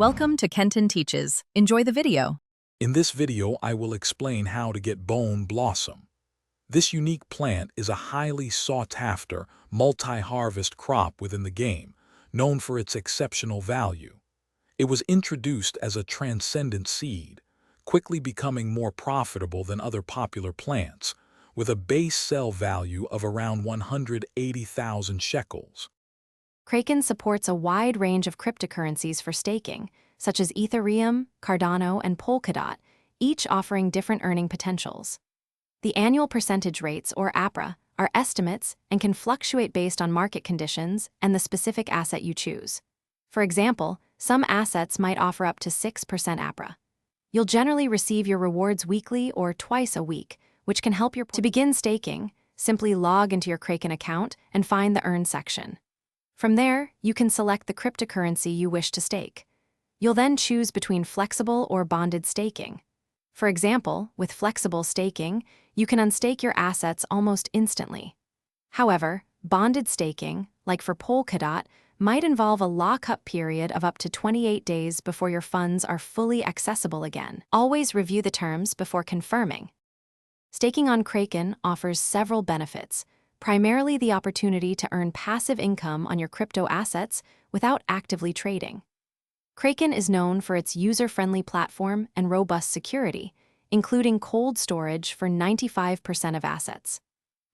Welcome to Kenton Teaches. Enjoy the video. In this video, I will explain how to get bone blossom. This unique plant is a highly sought-after, multi-harvest crop within the game, known for its exceptional value. It was introduced as a transcendent seed, quickly becoming more profitable than other popular plants, with a base sell value of around 180,000 shekels. Kraken supports a wide range of cryptocurrencies for staking, such as Ethereum, Cardano, and Polkadot, each offering different earning potentials. The annual percentage rates, or APRA, are estimates and can fluctuate based on market conditions and the specific asset you choose. For example, some assets might offer up to 6% APRA. You'll generally receive your rewards weekly or twice a week, which can help you. To begin staking, simply log into your Kraken account and find the Earn section. From there, you can select the cryptocurrency you wish to stake. You'll then choose between flexible or bonded staking. For example, with flexible staking, you can unstake your assets almost instantly. However, bonded staking, like for Polkadot, might involve a lock-up period of up to 28 days before your funds are fully accessible again. Always review the terms before confirming. Staking on Kraken offers several benefits, primarily the opportunity to earn passive income on your crypto assets without actively trading. Kraken is known for its user-friendly platform and robust security, including cold storage for 95% of assets.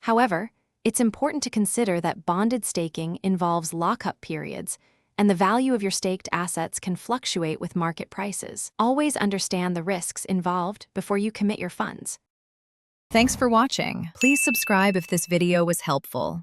However, it's important to consider that bonded staking involves lockup periods, and the value of your staked assets can fluctuate with market prices. Always understand the risks involved before you commit your funds. Thanks for watching. Please subscribe if this video was helpful.